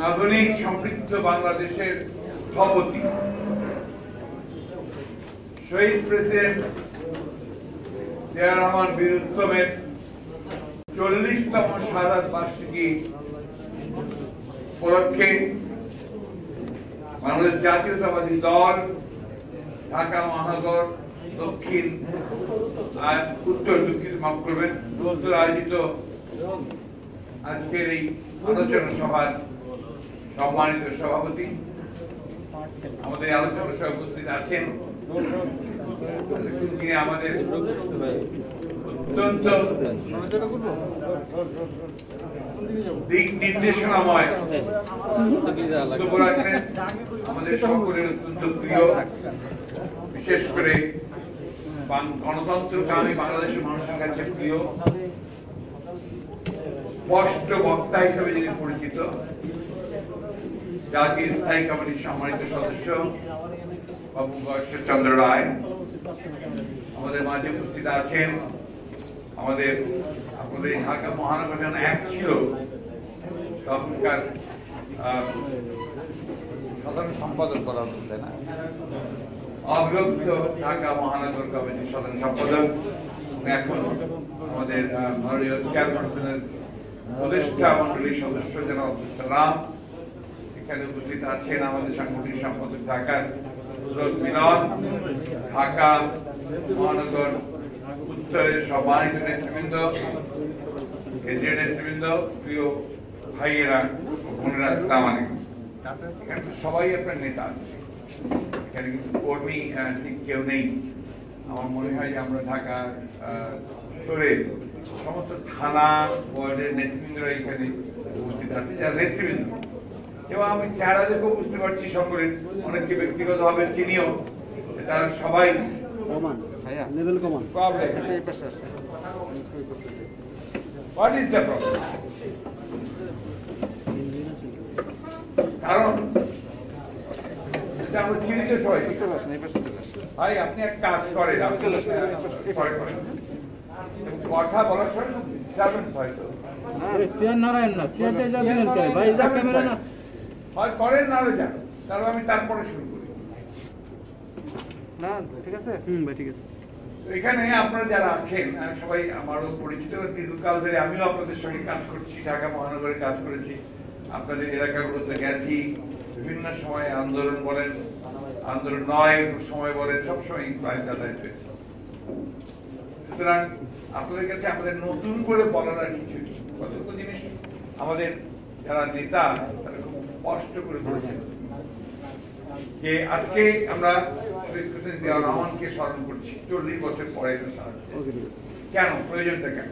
আধুনিক সমৃদ্ধ বাংলাদেশের স্থপতি শহীদ প্রেসিডেন্ট জিয়া রহমান বীর উত্তমের 40তম শাহাদাত বার্ষিকী উপলক্ষে বাংলাদেশ জাতীয়তাবাদী দল ঢাকা মহানগর দক্ষিণ আর উত্তর দক্ষিণ মাফ করবেন উত্তর আয়োজিত আজকের এই আলোচনা সভার সম্মানিত সভাপতি, আমাদের আলোচনা সভায় উপস্থিত আছেন যিনি আমাদের অত্যন্ত দিক নির্দেশনাময় বক্তব্য রাখেন, আমাদের সকলের অত্যন্ত প্রিয়, বিশেষ করে গণতন্ত্রকামী বাংলাদেশের মানুষের কাছে প্রিয় স্পষ্ট বক্তা হিসেবে যিনি পরিচিত, জাতীয় স্থায়ী কমিটির সম্মানিত সদস্য বাবু চন্দ্র রায় আমাদের মাঝে উপস্থিত আছেন। আমাদের আপনাদের ঢাকা মহানগর যখন এক ছিল তখনকার সাধারণ সম্পাদক করা হতো না, অবিভক্ত ঢাকা মহানগর কমিটির সাধারণ সম্পাদক, এখন আমাদের মাননীয় চেয়ারপারসনের উপদেষ্টা মন্ডলীর সদস্য জনাব রাম এখানে উপস্থিত আছেন। আমাদের সাংগঠনিক সম্পাদক ঢাকার হযরত মিলন, ঢাকা মহানগর উত্তরের সম্মানিত নেতৃবৃন্দ, কেন্দ্রীয় নেতৃবৃন্দ, প্রিয় ভাইয়েরা বোনেরা, আসসালামু আলাইকুম। এখানে সবাই আপনার নেতা আছে, এখানে কিন্তু কর্মী ঠিক কেউ নেই। আমার মনে হয় যে আমরা ঢাকা উত্তরের সমস্ত থানা ওয়ার্ডের নেতৃবৃন্দরা এখানে উপস্থিত আছে, যারা নেতৃবৃন্দ, এবং আমি চেহারা দেখেও বুঝতে পারছি সকলের, অনেককে ব্যক্তিগতভাবে চিনিও, তারা সবাই কারণ আমরা চিনিতে সবাই। ভাই আপনি এক কাজ করেন, আপনি করেন কথা বলার সময় ডিস্টারবেন্স হয়তো হয় করেন না যান, তাহলে আমি তারপরে শুরু করি। ঠিক আছে, ঠিক আছে। এখানে আপনারা যারা আছেন সবাই আমারও পরিচিত, দীর্ঘকাল ধরে আমিও আপনাদের সঙ্গে কাজ করছি, ঢাকা মহানগরে কাজ করেছি, আপনাদের এলাকাগুলোতে গেছি, বিভিন্ন সময় আন্দোলন বলেন, আন্দোলন নয় সময় বলেন, সবসময় প্রায় যাতায়াত হয়েছে। সুতরাং আপনাদের কাছে আমাদের নতুন করে বলার আর কিছু কতটুকু জিনিস আমাদের যারা নেতা তারা খুব স্পষ্ট করে বলেছেন যে আজকে আমরা শহীদ প্রেসিডেন্ট জিয়া রহমানকে স্মরণ করছি 40 বছর পরে। কেন প্রয়োজনটা, কেন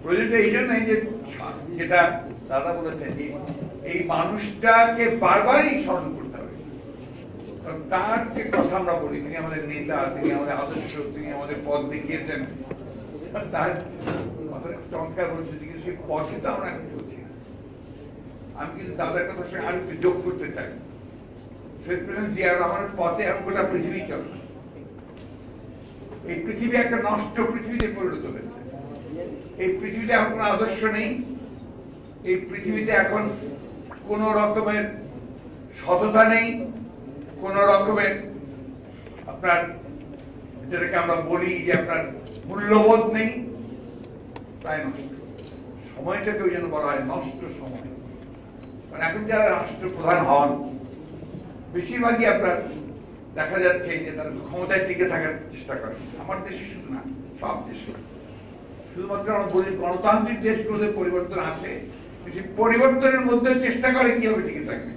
প্রয়োজনটা? এই জন্যই যে যেটা দাদা বলেছেন যে এই মানুষটাকে বারবারই স্মরণ করতে হবে, কারণ তার যে কথা আমরা বলি, তিনি আমাদের নেতা, তিনি আমাদের আদর্শ, তিনি আমাদের পথ দেখিয়েছেন, তার কথা চমৎকার বলেছে, কিন্তু সেই পথে তো আমরা এখন চলছি। আমি কিন্তু দাদার কথার সঙ্গে আরো একটু যোগ করতে চাই, শহীদ প্রেসিডেন্ট জিয়া রহমানের পথে এখন গোটা পৃথিবী চলে। এই পৃথিবী একটা নষ্ট পৃথিবীতে পরিণত হয়েছে, এই পৃথিবীতে এখন কোনো আদর্শ নেই, এই পৃথিবীতে এখন কোন রকমের সততা নেই, কোন রকমের আপনার যেটাকে আমরা বলি যে আপনার মূল্যবোধ নেই, প্রায় নষ্ট। সময়টাকে ওই জন্য বলা হয় নষ্ট সময়। মানে এখন যারা রাষ্ট্রপ্রধান হন বেশিরভাগই আপনার দেখা যাচ্ছে যে তারা ক্ষমতায় টিকে থাকার চেষ্টা করে। আমার দেশে শুধু না, সব দেশে, শুধুমাত্র আমরা বলি গণতান্ত্রিক দেশগুলোতে পরিবর্তন আসে, সেই পরিবর্তনের মধ্যে চেষ্টা করে কিভাবে টিকে থাকবে।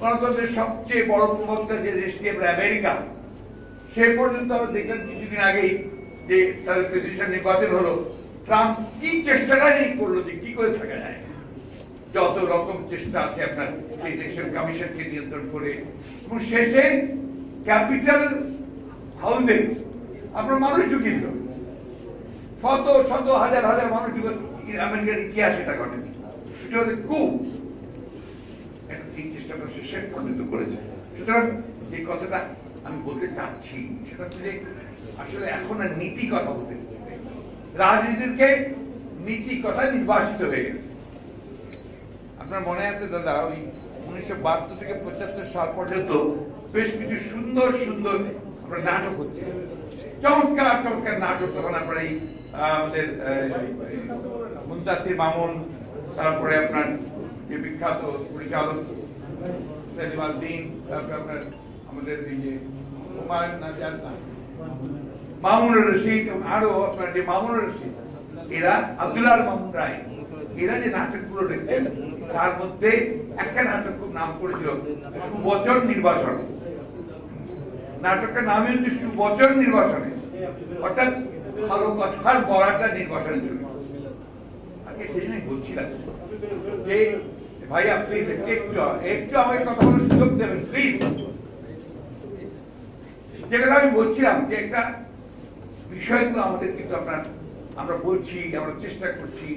গণতন্ত্রের সবচেয়ে বড় প্রবক্তা যে দেশটি আমরা আমেরিকা, সে পর্যন্ত আমরা দেখলাম কিছুদিন আগেই যে তাদের প্রেসিডেন্ট নির্বাচন হলো, ট্রাম্প কি চেষ্টাটাই করলো যে কি করে থাকা যায়। যত রকম চেষ্টা আছে আপনার সেই দেশের কমিশনকে নিয়ন্ত্রণ করে, এবং শেষে ক্যাপিটাল হাউসে আপনার মানুষ ঢুকিয়ে দিল, শত শত হাজার হাজার মানুষ ঢুকে। আমেরিকার ইতিহাস এটা ঘটেনি, এটা হচ্ছে খুব এই চেষ্টাটা শেষ পর্যন্ত করেছে। সুতরাং যে কথাটা আমি বলতে চাচ্ছি সেটা হচ্ছে যে আসলে এখন আর নীতি কথা বলতে, রাজনীতিকে নীতি কথা নির্বাসিত হয়ে গেছে। আপনার মনে আছে দাদা, ওই 1972 থেকে 75 সাল পর্যন্ত বেশ কিছু সুন্দর সুন্দর আপনার নাটক হচ্ছে, চমৎকার চমৎকার নাটক। তখন আপনার এই আমাদের মুনতাসির মামুন, তারপরে আপনার যে বিখ্যাত পরিচালক সেলিম আল দ্বীন, তারপরে আপনার আমাদের এই যে হুমায়ুন নাজার, মামুনুর রশিদ, আরো আপনার যে মামুনুর রশিদ, এরা আব্দুল্লাহ মামুন রায়, এরা যে নাটকগুলো দেখতেন তার মধ্যে একটা নাটক খুব নাম করেছিল সুবচন নির্বাসনে। নাটকটার নামই হচ্ছে সুবচন নির্বাসনে, অর্থাৎ ভালো কথার বলাটা নির্বাসনের জন্য। আজকে সেই জন্যই বলছিলাম যে ভাইয়া প্লিজ একটু আমাকে কথা বলার সুযোগ দেবেন প্লিজ। যেটা আমি বলছিলাম যে একটা বিষয়গুলো আমাদের কিন্তু আমরা বলছি, আমরা চেষ্টা করছি,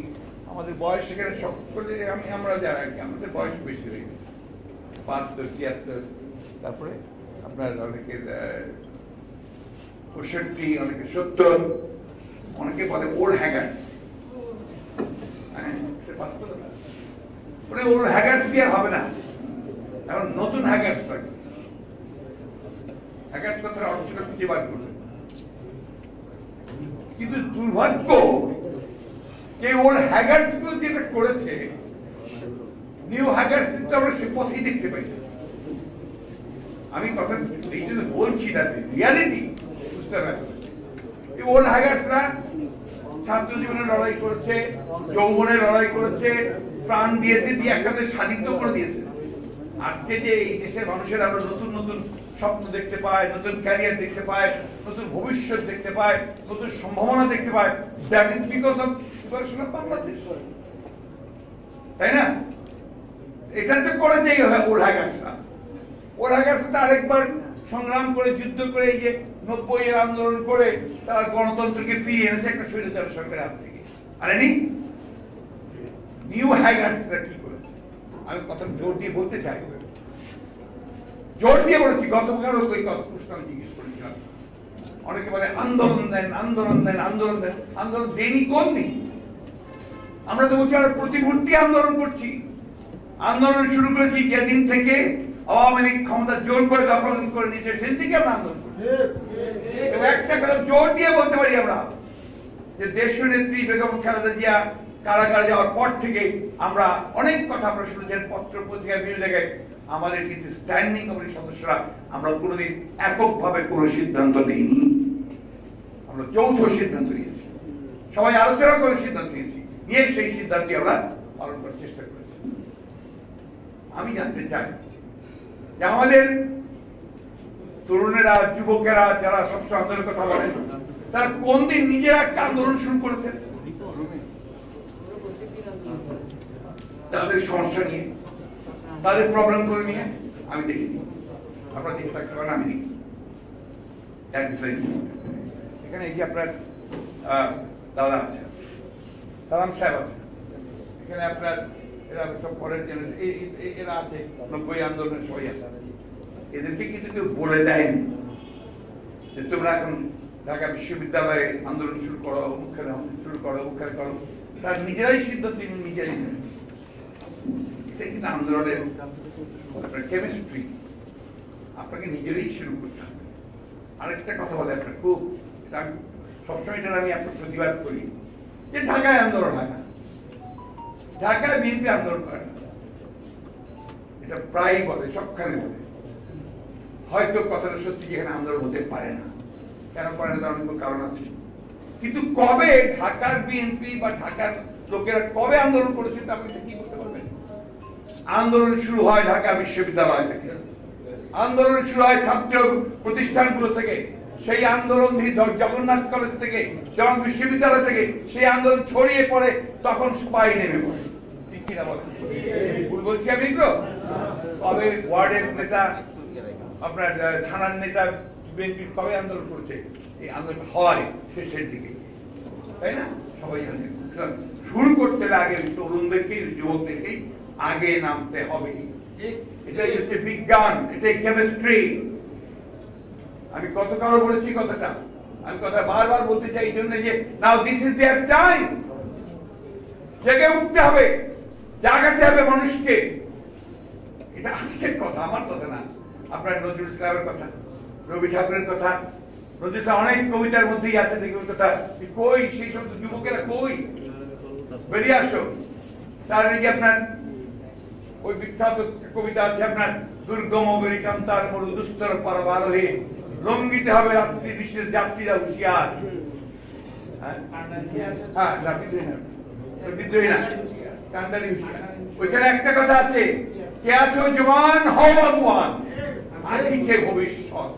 আমাদের বয়স সেখানে সকলে আমরা যারা আর কি, আমাদের বয়স বেশি হয়ে গেছে, 72, 73, তারপরে আপনার অনেকের 65, অনেকে 70, অনেকে বলে ওল্ড হ্যাগার্স। ওল্ড হ্যাগার্স দিয়ে আর হবে না, এখন নতুন হ্যাগার্স লাগবে। হ্যাগার্স কথার অর্থটা খুঁজে বার করবে। কিন্তু দুর্ভাগ্য যে ওল্ড হ্যাগার্স গুলো যেটা করেছে, নিউ হ্যাগার্স কিন্তু আমরা সে পথেই দেখতে পাই। আমি কথা এই জন্য বলছি না, রিয়ালিটি বুঝতে পারি। এই ওল্ড হ্যাগার্সরা ছাত্র জীবনে লড়াই করেছে, যৌবনে লড়াই করেছে, প্রাণ দিয়েছে, দিয়ে একটা দেশ স্বাধীন করে দিয়েছে। আজকে যে এই দেশের মানুষের আমরা নতুন নতুন স্বপ্ন দেখতে পায়, নতুন ক্যারিয়ার দেখতে পায়, নতুন ভবিষ্যৎ দেখতে পায়, নতুন সম্ভাবনা দেখতে পায়, that is because of liberation of Bangladesh, তাই না? এটা তো করেছে ওল্ড হ্যাগার্সরা। ওল্ড হ্যাগার্সরা আরেকবার সংগ্রাম করে, যুদ্ধ করে, এই যে 90-এর আন্দোলন করে তারা গণতন্ত্রকে ফিরিয়ে এনেছে একটা স্বৈরাচার সরকারের হাত থেকে। আরেনি নিউ হ্যাগার্সরা কি করেছে আমি কথা জোর দিয়ে বলতে চাই, জোর দিয়ে বলেছি। গতকালও ওই প্রশ্ন আমি জিজ্ঞেস করেছিলাম, অনেকে বলে আন্দোলন দেন, আন্দোলন দেন, আন্দোলন দেন। আন্দোলন দেনি কোন দিন? আমরা তো বলছি আমরা প্রতি মুহূর্তে আন্দোলন করছি। আন্দোলন শুরু করেছি যেদিন থেকে আওয়ামী লীগ ক্ষমতা জোর করে দখল করে নিয়েছে, সেদিন থেকে আমরা আন্দোলন করছি। এবং একটা কথা জোর দিয়ে বলতে পারি আমরা যে দেশীয় নেত্রী বেগম খালেদা জিয়া কারাগারে যাওয়ার পর থেকে আমরা অনেক কথা আমরা শুনেছেন, পত্র পত্রিকায় বিভিন্ন জায়গায়। আমাদের কিন্তু স্ট্যান্ডিং কমিটির সদস্যরা আমরা কোনোদিন এককভাবে কোনো সিদ্ধান্ত নেইনি, আমরা যৌথ সিদ্ধান্ত নিয়েছি, সবাই আলোচনা করে সিদ্ধান্ত নিয়েছি, নিয়ে সেই সিদ্ধান্তই আমরা পালন করার চেষ্টা করেছি। আমি জানতে চাই যে আমাদের তরুণেরা, যুবকেরা যারা সবসময় আন্দোলনের কথা বলেন, তারা কোন দিন নিজেরা একটা আন্দোলন শুরু করেছেন তাদের সমস্যা নিয়ে, তাদের প্রবলেম করে নিয়ে? আমি দেখিনি। আপনারা দেখে থাকতে পারেন, আমি দেখি। এখানে এই যে আপনার দাদা আছে, সালাম সাহেব আছে, এখানে আপনার এরা সব পরের এরা আছে, 90 আন্দোলনের সবাই আছে। এদেরকে কিন্তু কেউ বলে দেয়নি যে তোমরা এখন ঢাকা বিশ্ববিদ্যালয়ে আন্দোলন শুরু করো, মুখের শুরু করো, মুখের করো। তার নিজেরাই সিদ্ধান্ত নিজেরাই নিয়েছে। এটা কিন্তু আন্দোলনের আপনার কেমিস্ট্রি, আপনাকে নিজেরাই শুরু করতে হবে। আরেকটা কথা বলে আপনার খুব, এটা সবসময় এটা আমি আপনার প্রতিবাদ করি, যে ঢাকায় আন্দোলন হয় না, ঢাকায় বিএনপি আন্দোলন করে না। এটা প্রায়ই বলে, সবখানে বলে। হয়তো কথাটা সত্যি, যেখানে আন্দোলন হতে পারে না। কেন করে না তার অনেক কারণ আছে। কিন্তু কবে ঢাকার বিএনপি বা ঢাকার লোকেরা কবে আন্দোলন করেছে আপনি কি করতে পারবেন? আন্দোলন শুরু হয় ঢাকা বিশ্ববিদ্যালয় থেকে, আন্দোলন শুরু হয় ছাত্র প্রতিষ্ঠানগুলো থেকে, সেই আন্দোলন জগন্নাথ কলেজ থেকে, জগন্নাথ বিশ্ববিদ্যালয় থেকে সেই আন্দোলন ছড়িয়ে পড়ে, তখন সবাই নেমে পড়ে। ঠিক কিনা বলেন? ভুল বলছি আমি? এগুলো কবে ওয়ার্ডের নেতা, আপনার থানার নেতা বিএনপি কবে আন্দোলন করেছে? এই আন্দোলন হয় শেষের দিকে, তাই না? সবাই জানে। শুরু করতে হলে আগে তরুণদেরকেই, যুবকদেরকেই আগে নামতে হবে। এটাই হচ্ছে বিজ্ঞান, এটাই কেমিস্ট্রি। আমি গতকালও বলেছি কথাটা, আমি কথা বারবার বলতে চাই এই জন্য যে নাও দিস ইজ দেয়ার টাইম। জেগে উঠতে হবে, জাগাতে হবে মানুষকে। এটা আজকের কথা, আমার কথা না, আপনার নজরুল ইসলামের কথা, রবি ঠাকুরের কথা, নজরুল ইসলাম অনেক কবিতার মধ্যেই আছে দেখবেন কথা। কই সেই সমস্ত যুবকেরা কই, বেরিয়ে আসো। তার যে আপনার ওই বিখ্যাত কবিতা আছে আপনার, দুর্গম অবরিকান্তার মরু দুস্তর পারবার হয়ে লঙ্ঘিতে হবে রাত্রি বিশ্বের যাত্রীরা হুঁশিয়ার। বিদ্রোহী না, কান্ডারি হুঁশিয়ার। ওইখানে একটা কথা আছে, কে আছো জওয়ান হও আগুয়ান, আঁকিছে ভবিষ্যৎ,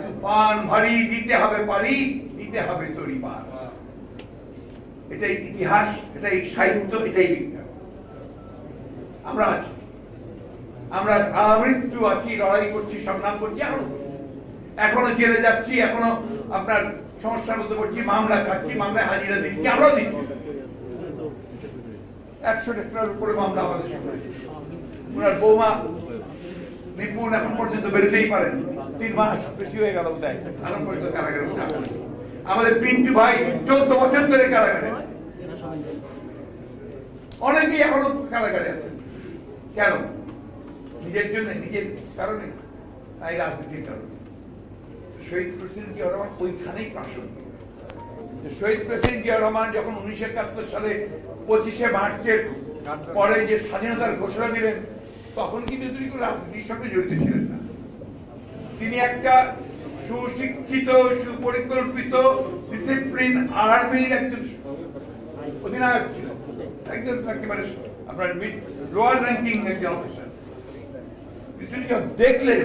তুফান ভারী দিতে হবে পারি, দিতে হবে তরি পার। এটাই ইতিহাস, এটাই সাহিত্য, এটাই বিজ্ঞান। আমরা আছি, আমরা মৃত্যু আছি, লড়াই করছি, সংগ্রাম করছি, এখনো জেলে যাচ্ছি, এখনো আপনার সমস্যার মধ্যে পড়ছি, মামলা খাচ্ছি, মামলায় হাজিরা দিচ্ছি, আমরাও দিচ্ছি। 100 টাকার উপরে মামলা আমাদের সামনে। ওনার বৌমা নিপুণ এখন পর্যন্ত বেরোতেই পারেনি, 3 মাস বেশি হয়ে গেল বোধহয়, এখন পর্যন্ত কারাগারে। আমাদের পিন্টু ভাই 14 বছর ধরে কারাগারে আছে, অনেকেই এখনো কারাগারে আছে। কেন? নিজের জন্য, নিজের কারণে, তাই রাজনীতির কারণে। শহীদ প্রেসিডেন্ট জিয়া রহমান ওইখানেই প্রাসঙ্গিক। শহীদ প্রেসিডেন্ট জিয়া রহমান যখন 1971 সালে 25শে মার্চের পরে যে স্বাধীনতার ঘোষণা দিলেন, তখন কিন্তু তিনি কোনো রাজনীতির সঙ্গে জড়িত ছিলেন না। তিনি একটা সুশিক্ষিত, সুপরিকল্পিত, ডিসিপ্লিন আর্মির একজন অধিনায়ক ছিলেন, একজন একেবারে আপনার লোয়ার র্যাঙ্কিং একজন অফিসার। তিনি দেখলেন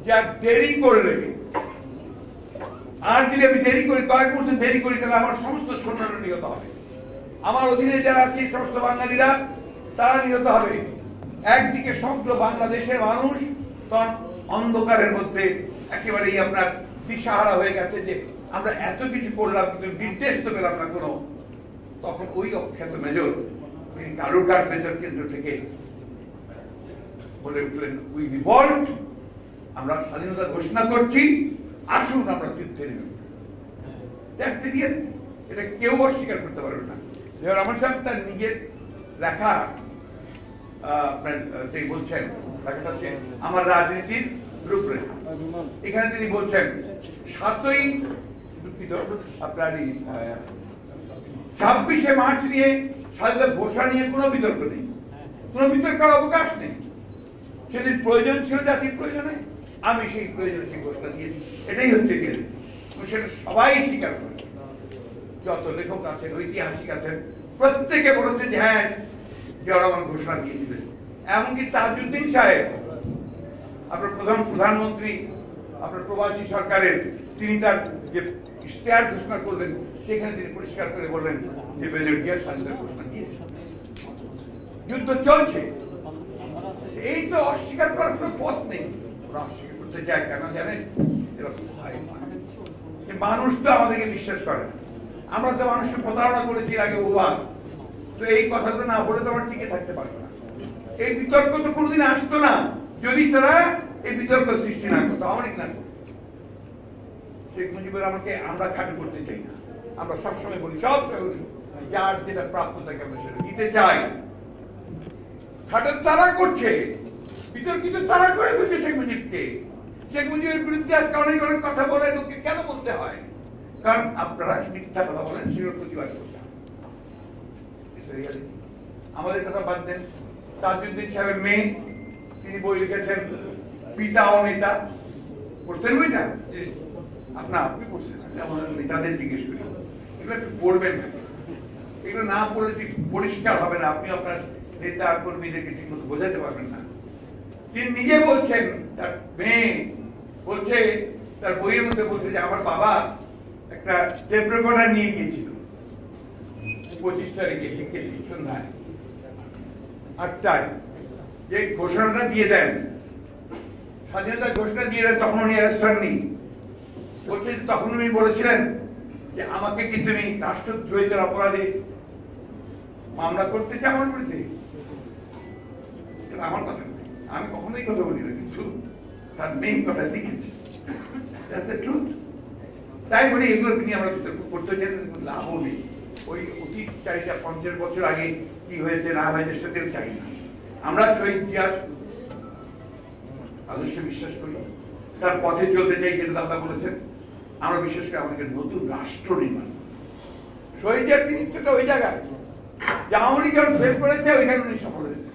যে আর দেরি করলে, আর যদি আমি দেরি করি, কয়েক বছর দেরি করি, তাহলে আমার সমস্ত সৈন্যরা নিহত হবে, আমার অধীনে যারা আছে সমস্ত বাঙালিরা তারা নিহত হবে। একদিকে সমগ্র বাংলাদেশের মানুষ তখন অন্ধকারের মধ্যে একেবারেই আপনার দিশাহারা হয়ে গেছে যে আমরা এত কিছু করলাম কিন্তু নির্দেশ তো পেলাম না কোনো। তখন ওই অখ্যাত মেজর তিনি কালুরঘাট মেজর কেন্দ্র থেকে বলে উঠলেন, উই রিভল্ট, আমরা স্বাধীনতা ঘোষণা করছি, আসুন আমরা যুদ্ধে নেমে। এটা কেউ অস্বীকার করতে পারবে না। রহমান সাহেব তার নিজের লেখা বলছেন, লেখাটা হচ্ছে আমার রাজনীতির রূপরেখা। এখানে তিনি বলছেন 7ই দুঃখিত আপনার 26শে মার্চ নিয়ে, স্বাধীনতা ঘোষণা নিয়ে কোনো বিতর্ক নেই, কোনো বিতর্কের অবকাশ নেই। সেদিন প্রয়োজন ছিল জাতির প্রয়োজনে, আমি সেই প্রয়োজনে সেই ঘোষণা দিয়েছি, এটাই হচ্ছে গেলে। সেটা সবাই স্বীকার করে, যত লেখক আছেন, ঐতিহাসিক আছেন, প্রত্যেকে বলেছেন যে হ্যাঁ জিয়া রহমান ঘোষণা দিয়েছিলেন। এমনকি তাজউদ্দিন সাহেব, আপনার প্রধানমন্ত্রী, আপনার প্রবাসী সরকারের, তিনি তার যে ইশতেহার ঘোষণা করলেন, সেখানে তিনি পরিষ্কার করে বললেন যে মেজর জিয়া স্বাধীনতার ঘোষণা দিয়েছে। যুদ্ধ চলছে, এই তো অস্বীকার করার কোনো পথ নেই। ওরা অস্বীকার করতে চায় কেন জানেন? এরকম হয়, মানুষ তো আমাদেরকে বিশ্বাস করে না। আমরা তো মানুষকে প্রতারণা করেছি আগে বহুবার, তো এই কথাগুলো না বলে তো আমরা টিকে থাকতে পারবো না। এই বিতর্ক তো কোনোদিন আসতো না যদি তারা এই বিতর্ক সৃষ্টি না করতো, অনেক না করতো। শেখ মুজিবুর আমাকে আমরা খাটো করতে চাই না, আমরা সবসময় বলি, সবসময় বলি যার যেটা প্রাপ্য থাকে আমরা সেটা দিতে চাই। খাটো তারা করছে, বিতর্কিত তারা করে ফেলছে শেখ মুজিবকে। শেখ মুজিবের বিরুদ্ধে আজকে অনেক অনেক কথা বলে, লোককে কেন বলতে হয়? কারণ আপনারা মিথ্যা কথা বলেন, সেগুলো প্রতিবাদ করতে হবে। আমাদের কথা বাদ দেন, তাজউদ্দিন সাহেবের মেয়ে, তিনি বই লিখেছেন পিতা ও নেতা। পড়ছেন বইটা? আপনি পড়ছেন, নেতাদের জিজ্ঞেস করি, এগুলো একটু পড়বেন না, এগুলো না পড়লে ঠিক পরিষ্কার হবে না, আপনি আপনার নেতা কর্মীদেরকে ঠিক মতো বোঝাতে পারবেন না। তিনি নিজে বলছেন, তার মেয়ে বলছে, তার বইয়ের মধ্যে বলছে যে আমার বাবা একটা টেপ রেকর্ডার নিয়ে গিয়েছিল 25 তারিখে লিখেছি সন্ধ্যায় 8টায়, যে ঘোষণাটা দিয়ে দেন, স্বাধীনতার ঘোষণা দিয়ে দেন, তখন উনি অ্যারেস্ট হননি। বলছে তখন উনি বলেছিলেন যে আমাকে কি তুমি রাষ্ট্রদ্রোহিতার অপরাধে মামলা করতে চাও আমার বিরুদ্ধে? আমার কথা নয়, আমি কখনোই কথা বলি না, কিন্তু তার মেইন কথা লিখেছে। তাই বলি এগুলো নিয়ে আমরা বিতর্ক করতে চাই, লাভও নেই। ওই অতীত 4-5 বছর আগে কি হয়েছে না হয়েছে সেটা চাই না। আমরা শহীদ জিয়ার আদর্শে বিশ্বাস করি, তার পথে চলতে চাই, যেটা দাদা বলেছেন। আমরা বিশেষ করে আমাদের নতুন রাষ্ট্র নির্মাণ। শহীদ জিয়ার কৃতিত্বটা ওই জায়গায় যে আওয়ামী লীগ যখন ফেল করেছে ওইখানে উনি সফল হয়েছে।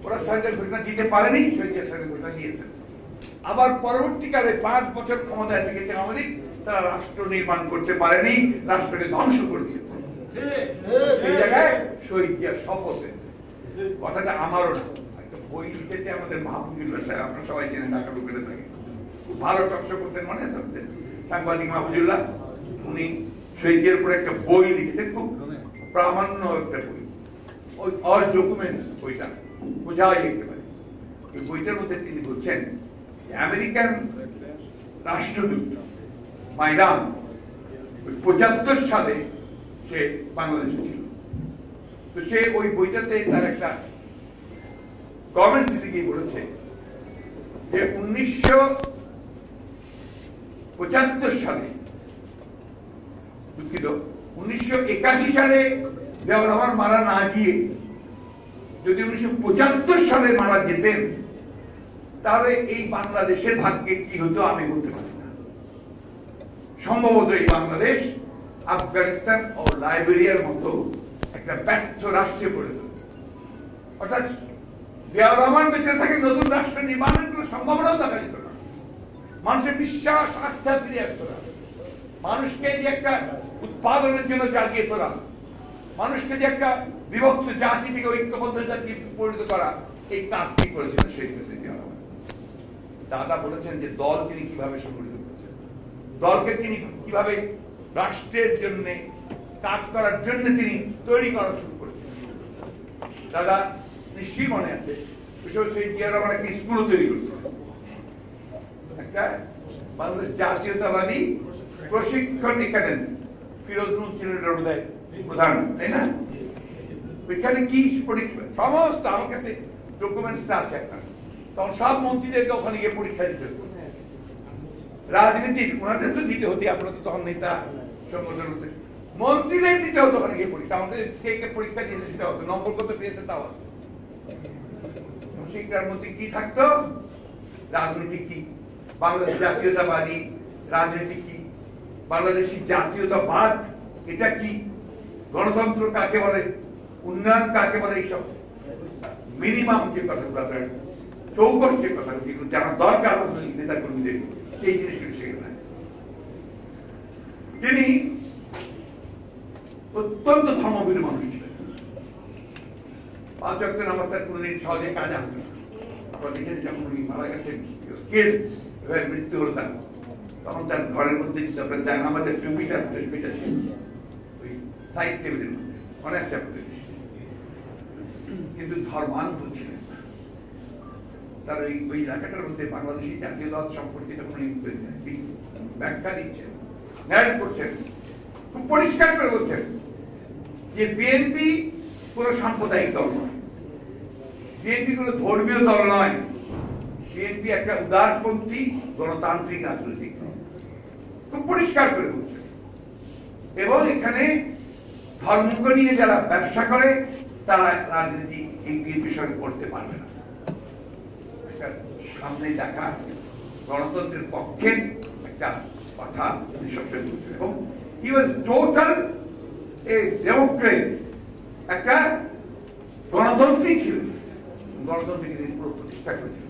ওরা স্বাধীনতার ঘোষণা দিতে পারেনি, শহীদ জিয়া স্বাধীনতার ঘোষণা দিয়েছেন। আবার পরবর্তীকালে 5 বছর ক্ষমতায় থেকেছে আওয়ামী লীগ, তারা রাষ্ট্র নির্মাণ করতে পারেনি, রাষ্ট্রকে ধ্বংস করে দিয়েছে। সেই জায়গায় শহীদ জিয়া সফল হয়েছে। কথাটা আমারও না, একটা বই লিখেছে আমাদের মাহফুজুল্লাহ সাহেব, আপনারা সবাই জেনে ঢাকা লোকেরা থাকে, খুব ভালো টকশো করতেন, মনে আছে সাংবাদিক মাহফুজুল্লাহ। উনি শহীদ জিয়ার উপরে একটা বই লিখেছেন, খুব প্রামাণ্য একটা বই, ওই অল ডকুমেন্টস, বইটা বোঝাই একেবারে। ওই বইটার মধ্যে তিনি বলছেন আমেরিকান রাষ্ট্রদূত মাইরাম 75 সালে সে বাংলাদেশে ছিল। তো সে ওই বইটাতে তার একটা কমেন্ট দিতে গিয়ে বলেছে যে 1975 সালে, দুঃখিত, 1981 সালে জিয়াউর রহমান মারা না গিয়ে যদি 1975 সালে মারা যেতেন, তাহলে এই বাংলাদেশের ভাগ্যে কি হতো আমি বলতে পারি না। সম্ভবত এই বাংলাদেশ আফগানিস্তান ও লাইবেরিয়ার মতো একটা ব্যর্থ রাষ্ট্রে পরিণত। অর্থাৎ জিয়াউর রহমান বেঁচে থাকে নতুন রাষ্ট্র নির্মাণের কোন সম্ভাবনাও দেখা যেত না। মানুষের বিশ্বাস আস্থা ফিরে আসতো না। মানুষকে যে একটা উৎপাদনের জন্য জাগিয়ে তোলা, মানুষকে যে একটা বিভক্ত জাতি থেকে ঐক্যবদ্ধ জাতি পরিণত করা, এই কাজটি করেছিলেন শেখ মুজিবুর রহমান। দাদা বলেছেন যে দল তিনি কিভাবে সংগঠিত করেছেন, দলকে তিনি কিভাবে রাষ্ট্রের জন্য কাজ করার জন্য তিনি তৈরি করা শুরু করেছেন। দাদা নিশ্চয়ই মনে আছে, সেই জিয়াউর রহমান একটা স্কুলও তৈরি করেছিলেন, একটা বাংলাদেশ জাতীয়তাবাদী প্রশিক্ষণ একাডেমি। ফিরোজ নুন ছিলেন বোধহয় প্রধান, তাই না? ওইখানে কি পরীক্ষা, সমস্ত আমার কাছে ডকুমেন্টসটা আছে একটা, তখন সব মন্ত্রীদেরকে ওখানে গিয়ে পরীক্ষা দিতে হতো। রাজনীতির ওনাদের তো দিতে হতো, আপনারা তো তখন নেতা সংগঠন হতে, মন্ত্রীদের দিতে হতো ওখানে গিয়ে পরীক্ষা। আমাকে কে কে পরীক্ষা দিয়েছে সেটা হতো, নম্বর কত পেয়েছে তাও আছে। শিক্ষার মধ্যে কি থাকতো, রাজনীতি কি, বাংলাদেশ জাতীয়তাবাদী রাজনীতি কি, বাংলাদেশি জাতীয়তাবাদ এটা কি, গণতন্ত্র কাকে বলে, উন্নয়ন কাকে বলে, এইসব মিনিমাম যে কথাগুলো, চৌকস যে কথাগুলো জানা দরকার রাজনৈতিক নেতা কর্মীদের, সেই জিনিসগুলো সেগুলো। তিনি অত্যন্ত ধর্মভীরু মানুষ ছিলেন। 5 ওয়াক্ত নামাজ তার কোনদিন সহজে কাজে আসতো না। আপনারা দেখেন যখন উনি মারা গেছেন, মৃত্যু হলো তার, তখন তার ঘরের মধ্যে আপনার জানা আমাদের টুপিটা ছিল ওই সাইড টেবিলের মধ্যে, মনে আছে আপনাদের? কিন্তু ধর্মান্ধ ছিলেন। তার ওই এলাকাটার মধ্যে বাংলাদেশি জাতীয়তাবাদ সম্পর্কে যখন ব্যাখ্যা দিচ্ছেন, ন্যায় করছেন, খুব পরিষ্কার করে বলছেন যে বিএনপি কোন সাম্প্রদায়িক দল নয়, বিএনপি কোন ধর্মীয় দল নয়, বিএনপি একটা উদারপন্থী গণতান্ত্রিক রাজনৈতিক দল, খুব পরিষ্কার করে বলছেন। এবং এখানে ধর্মকে নিয়ে যারা ব্যবসা করে তারা রাজনীতি এই বিএনপির সঙ্গে করতে পারবে না। একটা সামনে দেখা গণতন্ত্রের পক্ষে একটা কথা সবসময় বলছেন। এবং হি ওয়াজ টোটাল এ ডেমোক্রেট, একটা গণতন্ত্রই ছিলেন, গণতন্ত্রকে তিনি পুরো প্রতিষ্ঠা করেছেন।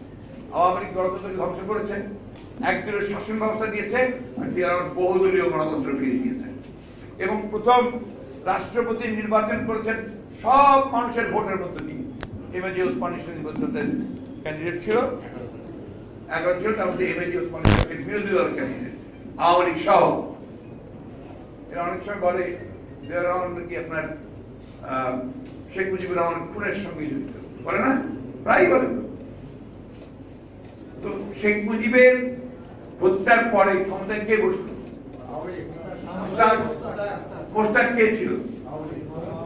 আওয়ামী লীগ গণতন্ত্রকে ধ্বংস করেছেন, একদলীয় শাসন ব্যবস্থা দিয়েছে, আর বহুদলীয় গণতন্ত্র ফিরিয়ে দিয়েছেন। এবং প্রথম রাষ্ট্রপতি নির্বাচন করেছেন সব মানুষের ভোটের মধ্য দিয়ে। এমএজি ওসমানী নির্বাচনের ক্যান্ডিডেট ছিল, 11 ছিল, তার মধ্যে এমএজি ওসমানী বিরোধী দলের ক্যান্ডিডেট, আওয়ামী লীগ সহ। এরা অনেক সময় বলে জিয়াউর রহমান নাকি আপনার শেখ মুজিবুর রহমান খুনের সঙ্গে যুক্ত, বলে না, প্রায় বলে। তো শেখ মুজিবের হত্যার পরে ক্ষমতায় কে বসল? মোস্তাক কে ছিল?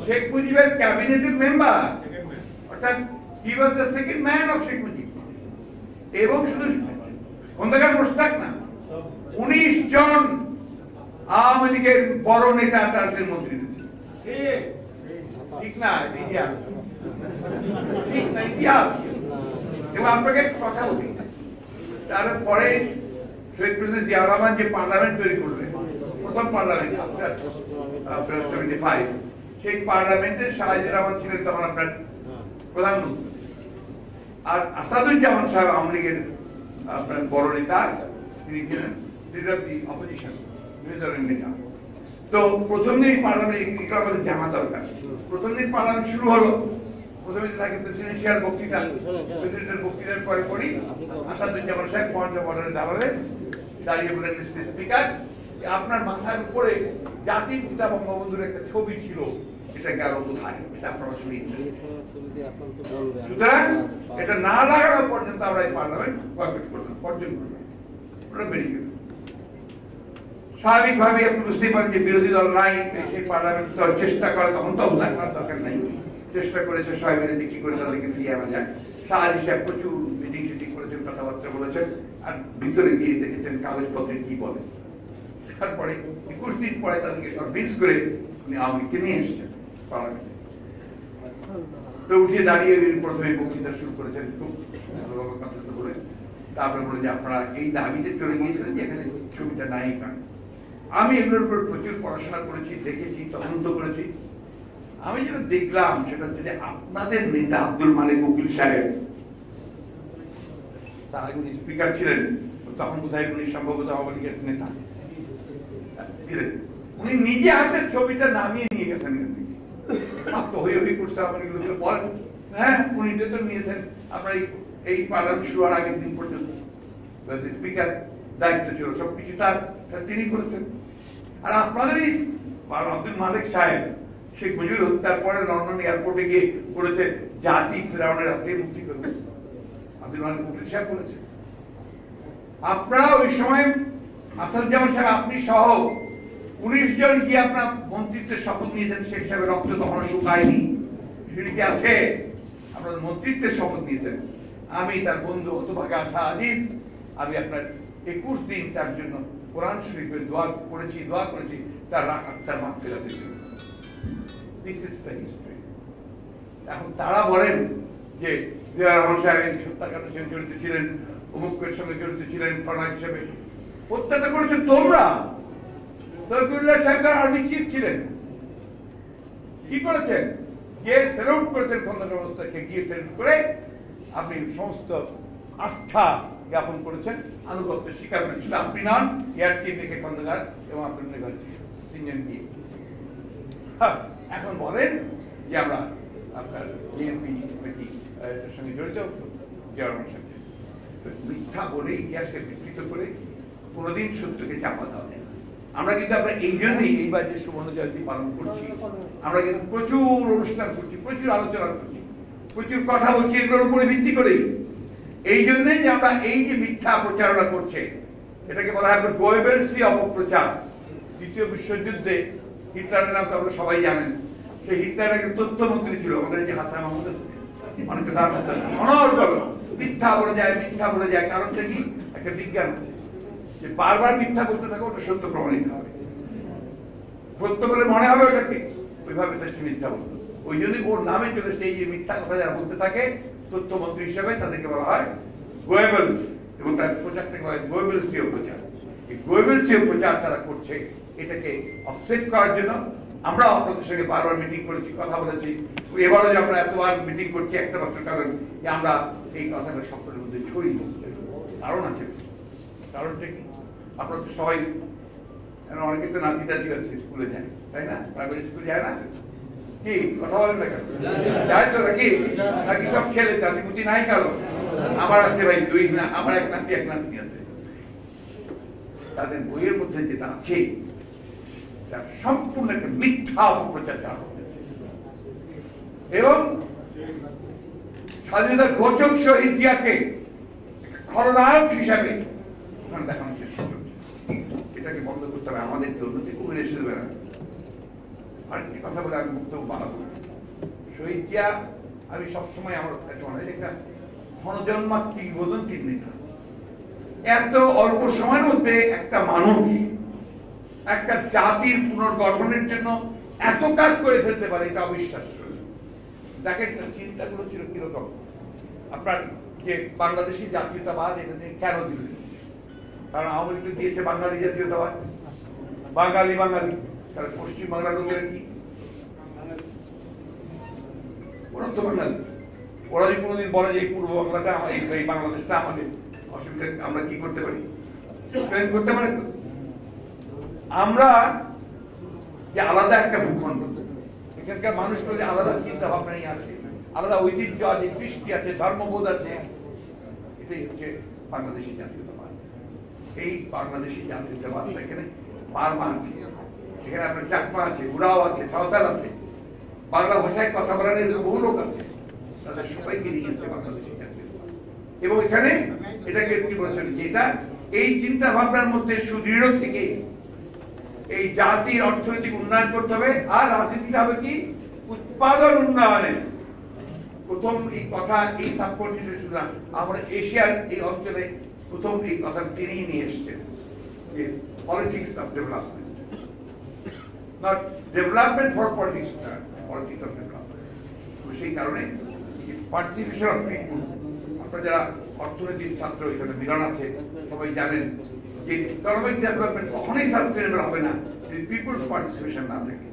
শেখ মুজিবের ক্যাবিনেটের মেম্বার, অর্থাৎ he was the second man of Sheikh Mujib. এবং শুধু খন্দকার মোস্তাক না, 19 জন আওয়ামী লীগের বড় নেতা তার মন্ত্রী ছিল। ঠিক না, ইতিহাস ঠিক না, ইতিহাস। এবং আপনাকে কথা বলি, তারপরে শহীদ প্রেসিডেন্ট জিয়াউর রহমান যে পার্লামেন্ট তৈরি করলেন, প্রথম পার্লামেন্ট আফটার 75, সেই পার্লামেন্টে শাহজির রহমান ছিলেন তখন আপনার প্রধানমন্ত্রী, আর আসাদুজ্জামান সাহেব আওয়ামী লীগের আপনার বড় নেতা, তিনি ছিলেন লিডার অফ দি অপোজিশন, বিরোধী দলের নেতা। তো প্রথম দিনই পার্লামেন্ট আমাদের জানা দরকার। প্রথম দিন পার্লামেন্ট শুরু হলো, প্রথমে থাকে প্রেসিডেন্সিয়াল বক্তৃতা, প্রেসিডেন্টের বক্তৃতার পরে পরই আসাদুজ্জামান সাহেব পঞ্চমহলে দাঁড়ালেন, দাঁড়িয়ে বলেন, মিস্টার স্পিকার, আপনার মাথার উপরে জাতির পিতা বঙ্গবন্ধুর একটা ছবি ছিল, এটা গেল কোথায়? এটা আপনারা শুনিয়েছেন। সুতরাং এটা না লাগানো পর্যন্ত আমরা এই পার্লামেন্ট বর্জন করলাম, ওটা বেরিয়ে গেল। স্বাভাবিকভাবে আপনি বুঝতেই পারেন যে বিরোধী দল নাই, সেই পার্লামেন্ট দল চেষ্টা করে, তখন তো লাগানোর দরকার নাই, চেষ্টা করেছে সবাই মিলে যে কি করে তাদেরকে ফিরিয়ে আনা যায়। শাহরি সাহেব প্রচুর মিটিং টিটিং করেছেন, কথাবার্তা বলেছেন, আর ভিতরে গিয়ে দেখেছেন কাগজপত্রে কি বলে। তারপরে 21 দিন পরে তাদেরকে কনভিন্স করে উনি আওয়ামী লীগকে নিয়ে এসেছেন পার্লামেন্টে। তো উঠে দাঁড়িয়ে প্রথমে বক্তৃতা শুরু করেছেন, খুব ভালোভাবে কথা বলে। তারপরে বলে যে আপনারা এই দাবিতে চলে গিয়েছিলেন যে এখানে ছবিটা নাই কেন। আমি এগুলোর উপর প্রচুর পড়াশোনা করেছি, দেখেছি, তদন্ত করেছি। আমি যেটা দেখলাম সেটা হচ্ছে যে আপনাদের নেতা আব্দুল মালিক উকিল সাহেব, তার উনি স্পিকার ছিলেন, তখন কোথায় উনি সম্ভবত আওয়ামী লীগের নেতা ছিলেন, উনি নিজে হাতের ছবিটা নামিয়ে নিয়ে গেছেন এখান থেকে। হয়ে হয়ে করছে আপনি বলেন, হ্যাঁ উনি তো নিয়েছেন আপনার এই পার্লামেন্ট শুরু হওয়ার আগের দিন পর্যন্ত। স্পিকার দায়িত্ব ছিল, সবকিছু তার, তিনি করেছেন। আর আপনাদের এই আব্দুল মালিক সাহেব শেখ মুজিবুর হত্যার পরে লন্ডন এয়ারপোর্টে গিয়ে বলেছে জাতি ফেরাউনের হাতে মুক্তি করবে, আব্দুল মালিক উকিল সাহেব বলেছে। আপনারা ওই সময় আসাদুজ্জামান সাহেব, আপনি সহ 19 জন গিয়ে আপনার মন্ত্রিত্বের শপথ নিয়েছেন। শেখ সাহেবের রক্ত তখন শুকায়নি, সিঁড়িতে আছে, আপনার মন্ত্রিত্বের শপথ নিয়েছেন। আমি তার বন্ধু হতভাগা শাহ আজিজ, আমি আপনার 21 দিন তার জন্য কোরআন শরীফের দোয়া করেছি তার আত্মার মাগফিরাতের জন্য। This is the history. এখন তারা বলেন যে জিয়াউর রহমান সাহেব হত্যাকাণ্ডের সঙ্গে জড়িত ছিলেন, অমুকের সঙ্গে জড়িত ছিলেন, ফলানা হিসেবে হত্যাটা করেছেন তোমরা। সৈফুল্লাহ সাহেব তার আর্মি চিফ ছিলেন, কি করেছেন? গিয়ে স্যালুট করেছেন খন্দকার অবস্থাকে, গিয়ে স্যালুট করে আপনি সমস্ত আস্থা জ্ঞাপন করেছেন, আনুগত্য স্বীকার করেছেন। আপনি নন, এয়ার চিফ রেখে খন্দকার এবং আপনার নেভার চিফ, তিনজন গিয়ে এখন বলেন যে আমরা আপনার বিএনপি এটার সঙ্গে জড়িত। জিয়াউর রহমান সাহেব মিথ্যা বলে, ইতিহাসকে বিকৃত করে কোনোদিন সত্যকে চাপা দেওয়া যায় না। আমরা কিন্তু আমরা এই জন্যই এইবার যে সুবর্ণ জয়ন্তী পালন করছি, আমরা কিন্তু প্রচুর অনুষ্ঠান করছি, প্রচুর আলোচনা করছি, প্রচুর কথা বলছি এগুলোর উপরে ভিত্তি করেই। এই জন্যই যে আমরা এই যে মিথ্যা প্রচারণা করছে, এটাকে বলা হয় গোয়েবেলসি অপপ্রচার। দ্বিতীয় বিশ্বযুদ্ধে হিটলারের নাম তো আপনারা সবাই জানেন। সেই হিটলারের একটা তথ্যমন্ত্রী ছিল আমাদের যে হাসান মাহমুদ, অনেকে তার অনর্গল মিথ্যা বলে যায়। কারণটা কি? একটা বিজ্ঞান আছে যে বারবার মিথ্যা বলতে থাকে, ওটা সত্য প্রমাণিত হবে, সত্য বলে মনে হবে ওটাকে, ওইভাবে সে মিথ্যা বলতো। ওই জন্য ওর নামে চলে সেই যে মিথ্যা কথা যারা বলতে থাকে তথ্যমন্ত্রী হিসেবে, তাদেরকে বলা হয় গোয়েবেলস, এবং তার প্রচারটাকে বলা হয় গোয়েবেলসীয় প্রচার। এই গোয়েবেলসীয় প্রচার তারা করছে, এটাকে অফসেট করার জন্য আমরা আপনাদের সঙ্গে বারবার মিটিং করেছি, কথা বলেছি। এবারও যে আমরা এতবার মিটিং করছি একটা মাত্র কারণ যে আমরা এই কথাটা সকলের মধ্যে ছড়িয়ে দিচ্ছি। কারণ আছে, কারণটা কি? আপনারা তো সবাই, অনেকে তো নাতি টাতি আছে, স্কুলে যায়, তাই না? প্রাইভেট স্কুল যায় না? কি কথা বলেন না কেন? যায় তো নাকি? নাকি সব ছেলে জাতিপুতি নাই কারো? আমার আছে ভাই দুই, না আমার এক নাতি আছে। তাদের বইয়ের মধ্যে যেটা আছে তার সম্পূর্ণ একটা মিথ্যা অপপ্রচার এবং স্বাধীনতার ঘোষক শহীদ জিয়াকে খলনায়ক হিসাবে দেখানো চেষ্টা করছে। এটাকে বন্ধ করতে হবে, আমাদেরকে উন্নতি করে এসে দেবে না। আরেকটি কথা বলে আমি বক্তব্য বানাবো। শহীদ জিয়া, আমি সবসময় আমার কাছে মনে হয় একটা ক্ষণজন্মা কিংবদন্তির নেতা। এত অল্প সময়ের মধ্যে একটা মানুষ একটা জাতির পুনর্গঠনের জন্য এত কাজ করে ফেলতে পারে, এটা অবিশ্বাস্য। দেখেন চিন্তাগুলো ছিল কিরকম। আপনার যে বাংলাদেশি জাতীয়তাবাদ এটা দিয়ে কেন দিলেন? কারণ আওয়ামী লীগ দিয়েছে বাঙালি জাতীয়তাবাদ, বাঙালি বাঙালি। কারণ পশ্চিম বাংলার লোকেরা কি, ওরা তো বাঙালি। ওরা যদি কোনোদিন বলে যে পূর্ব বাংলাটা এই বাংলাদেশটা আমাদের, অসুবিধা আমরা কি করতে পারি? করতে পারে তো। আমরা যে আলাদা একটা ভূখণ্ড, এখানকার মানুষগুলো যে আলাদা চিন্তা ভাবনা নিয়ে আছে, আলাদা ঐতিহ্য আছে, কৃষ্টি আছে, ধর্মবোধ আছে, এটাই হচ্ছে বাংলাদেশি জাতীয়তাবাদ। এই বাংলাদেশি জাতীয়তাবাদটা এখানে বার্মা আছে, এখানে আপনার চাকমা আছে, উড়াও আছে, সাঁওতাল আছে, বাংলা ভাষায় কথা বলার বহু লোক আছে, তাদের সবাইকে নিয়ে হচ্ছে বাংলাদেশি জাতীয়তাবাদ। এবং এখানে এটাকে কি বলছেন, যেটা এই চিন্তা ভাবনার মধ্যে সুদৃঢ় থেকে এই জাতির অর্থনৈতিক উন্নয়ন করতে হবে। আর রাজনীতিটা হবে কি, উৎপাদন উন্নয়নের। প্রথম এই কথা এই সাবকন্টিনেন্টে শুধু না, আমরা এশিয়ার এই অঞ্চলে প্রথম এই কথা তিনিই নিয়ে এসছেন, যে politics of development, not development for politics, politics of development. সেই কারণে পার্টিসিপেশন অফ পিপল, আপনারা যারা অর্থনৈতিক ছাত্র এখানে মিলন আছে, সবাই জানেন যে ইকোনমিক ডেভেলপমেন্ট কখনোই সাস্টেনেবল হবে না যদি পিপলস পার্টিসিপেশন না থাকে।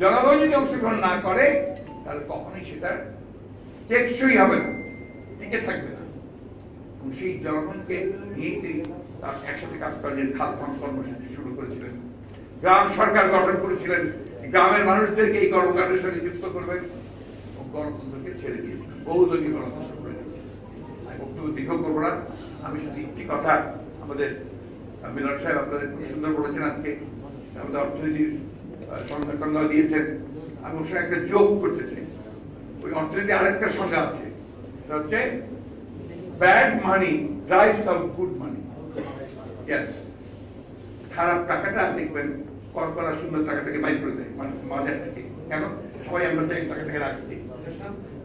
জনগণ যদি অংশগ্রহণ না করে তাহলে কখনোই সেটা টেকসই হবে না, টিকে থাকবে না। এবং সেই জনগণকে নিয়েই তিনি তার একসাথে কাজ করার খাল কর্মসূচি শুরু করেছিলেন, গ্রাম সরকার গঠন করেছিলেন, গ্রামের মানুষদেরকে এই কর্মকাণ্ডের সঙ্গে যুক্ত করবেন, এবং গণতন্ত্রকে ছেড়ে দিয়েছিলেন, বহুদলীয় গণতন্ত্র করে দিয়েছিলেন। বক্তব্য দীর্ঘ করবো না, আমি শুধু একটি কথা, আমাদের মিলন সাহেব আপনাদের খুব সুন্দর বলেছেন আজকে, আমাদের অর্থনীতির সংজ্ঞা দিয়েছেন। আমি ওর সঙ্গে একটা যোগ করতে চাই। ওই অর্থনীতি আরেকটা সংজ্ঞা আছে, সেটা হচ্ছে bad money drives out good money. Yes, খারাপ টাকাটা দেখবেন কর করা সুন্দর টাকাটাকে বাইর করে দেয় বাজার থেকে। কেন? সবাই আমরা চাই টাকাটাকে রাখতে,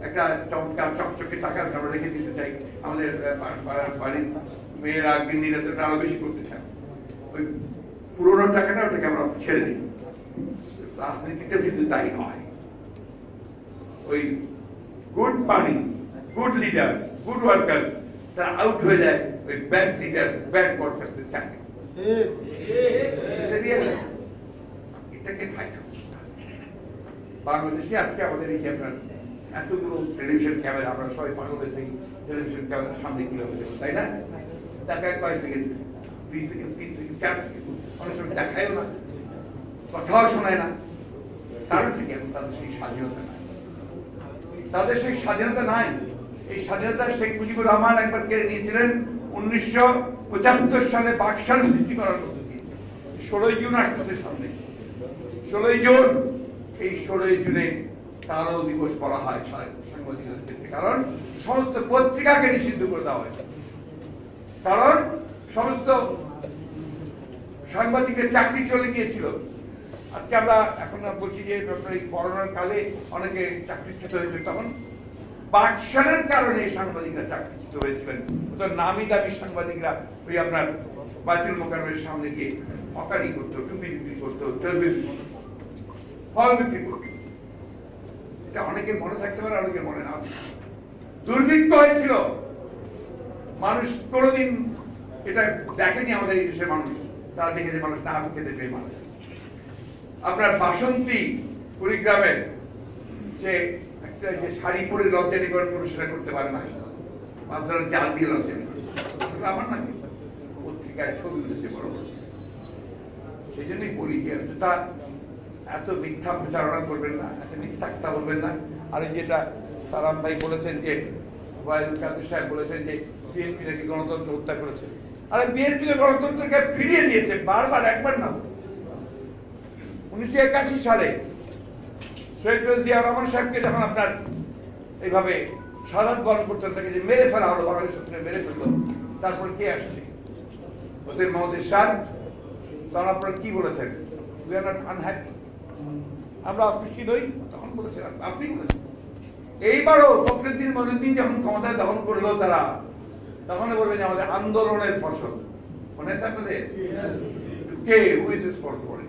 একটা চমৎকার চকচকে টাকা আমরা রেখে দিতে চাই। আমাদের বাড়ির মেয়েরা গিন্নিরা তো আরো বেশি করতে চায়, ওই পুরোনো টাকাটা ওটাকে আমরা ছেড়ে দিই। রাজনীতিতে কিন্তু তাই হয়। ওই গুড মানি, গুড লিডার্স, গুড ওয়ার্কার্স তারা আউট হয়ে যায় ওই ব্যাড লিডার্স, ব্যাড ওয়ার্কার্সদের চাকরি। এটাকে ফাইট হবে। বাংলাদেশে আজকে আমাদের এই যে আপনার এতগুলো টেলিভিশন ক্যামেরা, আমরা সবাই পাগল হয়ে থাকি টেলিভিশন ক্যামেরার সামনে কিভাবে দেবো, তাই না? দেখায় কয় সেকেন্ড, 2 সেকেন্ড, 3 সেকেন্ড, 4 সেকেন্ড, অনেক সময় দেখায়ও না, কথাও শোনায় না। কারণ কি? এখন তাদের সেই স্বাধীনতা নাই, তাদের সেই স্বাধীনতা নাই। এই স্বাধীনতা শেখ মুজিবুর রহমান একবার কেড়ে নিয়েছিলেন 1975 সালে বাকশাল সৃষ্টি করার মধ্য দিয়ে। 16 জুন আসতেছে সামনে, 16 জুন। এই 16 জুনে কালো দিবস বলা হয় সাংবাদিকদের ক্ষেত্রে, কারণ সমস্ত পত্রিকাকে নিষিদ্ধ করে দেওয়া হয়েছে, কারণ সমস্ত সাংবাদিকের চাকরি চলে গিয়েছিল। আজকে আমরা এখন বলছি যে এই করোনার কালে অনেকে চাকরিচ্যুত হয়েছিল, তখন বাকশালের কারণে সাংবাদিকরা চাকরিচ্যুত হয়েছিলেন। তো নামি দামি সাংবাদিকরা ওই আপনার বাইতুল মোকাররমের সামনে গিয়ে হকারি করতো, টুপি বিক্রি করতো, ফল বিক্রি করতো। এটা অনেকের মনে থাকতে পারে, অনেকের মনে না। দুর্ভিক্ষ হয়েছিল, মানুষ কোনোদিন এটা দেখেনি। আমাদের এই দেশের মানুষ, তারা দেখেছে মানুষ না খেতে পেয়ে মারা যায়। আপনার বাসন্তী কুড়িগ্রামের যে একটা যে শাড়ি পরে লজ্জানি করেন, কোনো সেটা করতে পারে না, মাছ ধরার জাল দিয়ে লজ্জানি করে। আমার না পত্রিকায় ছবি উঠেছে বড় বড়। সেই জন্যই বলি যে এত মিথ্যা প্রচারণা করবেন না, এত মিথ্যা কথা বলবেন না। আর যেটা সালাম ভাই বলেছেন যে কাদের সাহেব বলেছেন যে বিএনপি নাকি গণতন্ত্র হত্যা করেছে। আরে বিএনপি গণতন্ত্রকে ফিরিয়ে দিয়েছে বারবার, একবার না। 1981 সালে শহীদ জিয়া রহমান সাহেবকে যখন আপনার এইভাবে সাধারণ বরণ করতে থাকে, যে মেরে ফেলা হলো, বাংলাদেশ মেরে ফেললো, তারপর কে আসছে? হোসেন মোহাম্মদ এরশাদ। তখন আপনারা কি বলেছেন? উই আর নট আনহ্যাপি, আমরা খুশি নই, তখন বলেছেন আপনি বলেছেন। এইবারও ফখরুদ্দিন মঈনুদ্দিন যখন ক্ষমতা দখল করলো তারা, তখন বলবে যে আমাদের আন্দোলনের ফসল। মনে আছে আপনাদের? কে, হু ইজ রেসপন্সিবল?